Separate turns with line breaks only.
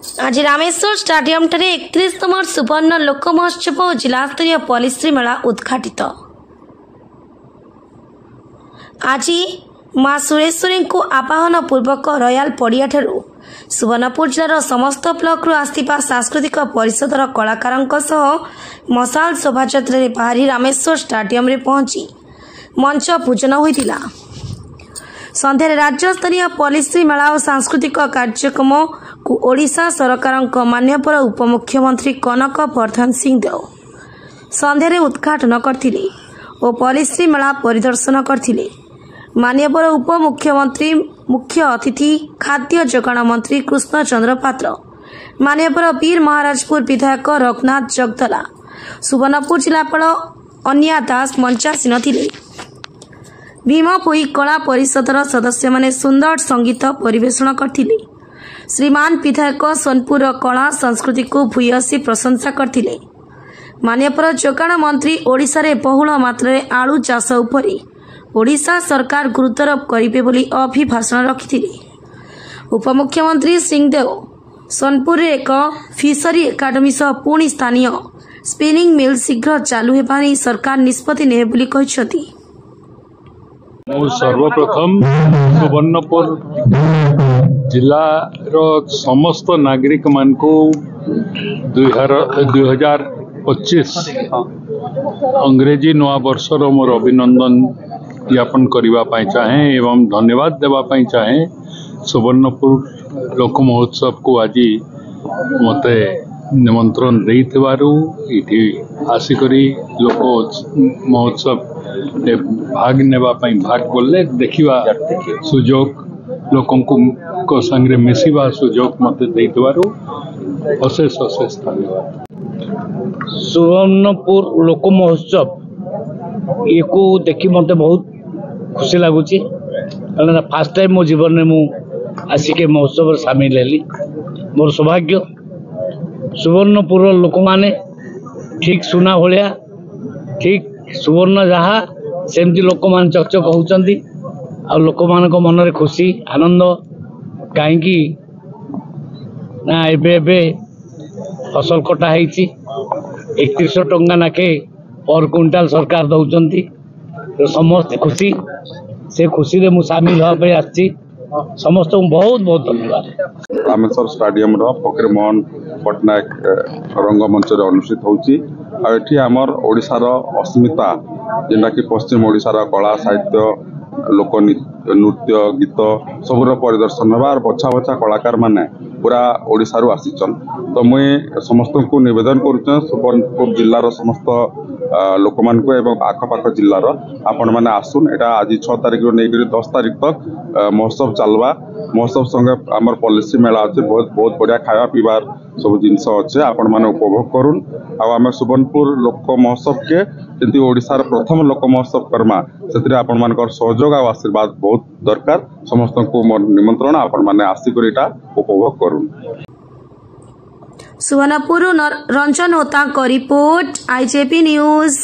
आज रामेश्वर स्टाडियम ठारे 31तम सुवर्ण लोक महोत्सव और जिलास्तरीय पॉलिसी मेला उद्घाटित। आज माँ सुरेश्वरी को आवाहन पूर्वक रॉयल पड़िया ठारू सुवर्णपुर जिलार समस्त ब्लॉक आसथिबा सांस्कृतिक परिषदर कलाकारों सह मशाल शोभायात्रा रे बाहरी रामेश्वर स्टाडियम रे पहुंची मंच पूजन होइतिला। संध्यार राज्य स्तरीय पॉलिसी मेला और सांस्कृतिक कार्यक्रम को ओडिशा सरकार मान्यवर उपमुख्यमंत्री कनक वर्धन सिंह देव संध्यारे उद्घाटन करथिले और पॉलिसी मेला परिदर्शन करथिले। मान्यवर उपमुख्यमंत्री मुख्य अतिथि खाद्य जोगाण मंत्री कृष्ण चंद्र पात्र, मान्यवर वीर महाराजपुर विधायक रघुनाथ जगदला, सुवर्णपुर जिलापाल अन्या दास मंचासीन थिले। भीमपोई कला परिषदर सदस्य माने सुंदर संगीत परिवेषण करथिले। श्रीमान विधायक सोनपुर कला संस्कृति को भूयसी प्रशंसा करथिले। मान्यवर जोगाण मंत्री ओडिशा रे बहुल मात्रा आलू चाष उपरे ओडिशा सरकार गुरुत्वारोप करिबे बोली अभिभाषण रखिथिले। उपमुख्यमंत्री सिंहदेव सोनपुर रे एक फिशरी एकाडेमी सह पुणी स्थानीय स्पिनिंग मिल शीघ्र चालू हेबा नै सरकार निष्पत्ति नेहे बोली कहिसथि।
सर्वप्रथम सुवर्णपुर जिलार समस्त नागरिक मान को 2025 अंग्रेजी नवा वर्षर मोर अभिनंदन ज्ञापन करने चाहे एवं धन्यवाद देवाई चाहे। सुवर्णपुर लोक महोत्सव को आज मते निमंत्रण देइथिबारु आसिकरी लोक महोत्सव भाग भाग बोले देखा सुजोग लोकों को संगे मिसिबा सुजोग मते देइथिबारु अशेष अशेष धन्यवाद।
सुवर्णपुर लोक महोत्सव ये को देखी मत बहुत खुशी लगुच कारण फास्ट टाइम मो जीवन में मु आसिक महोत्सव सामिल हेली। मोर सौभाग्य सुवर्णपुर लोक माने ठीक सुना भाया ठीक सुवर्ण जहा सेमती लोक मान चकचक होउचंदी आ लोक मान को मन रे खुशी आनंद काहेकि ना एबे फसल कटा है 3100 टंका नाके पर क्विंटाल सरकार दौरान तो समस्त खुशी से खुशी रे मु शामिल होबे आछि। समस्त बहुत बहुत धन्यवाद।
रामेश्वर स्टाडियम फकीर मोहन पट्टनायक रंगमंच अनुष्ठित होउची। एठी आमर ओडिशार अस्मिता जेनटा कि पश्चिम ओडिशार कला साहित्य लोक नृत्य गीत सबुर परिदर्शन होगा और बछा बछा कलाकार माने पूरा ओडिशारू आसीचन। तो मुई समस्त को निवेदन करुँ सुवर्णपुर जिलार समस्त लोक मान को एवं आखपाख जिलार आपण मैंने आसुन एटा आज 6 तारिख नहीं 10 तारिख तक महोत्सव चलवा। महोत्सव संगे आमर पॉलिसी मेला अच्छे बहुत बहुत बढ़िया खावा पीबार सब जिनस अच्छे आपण मैंने उपभोग करुन। आम सुवर्णपुर लोक महोत्सव के जमी ओडिशार प्रथम लोक महोत्सव करमा से आपण मान सहयोग और आशीर्वाद बहुत दरकार। समस्त को मोर निमंत्रण आपण मैंने आसिक उपभोग करुन।
सुवर्णपुर रंजन होता को रिपोर्ट IJP न्यूज।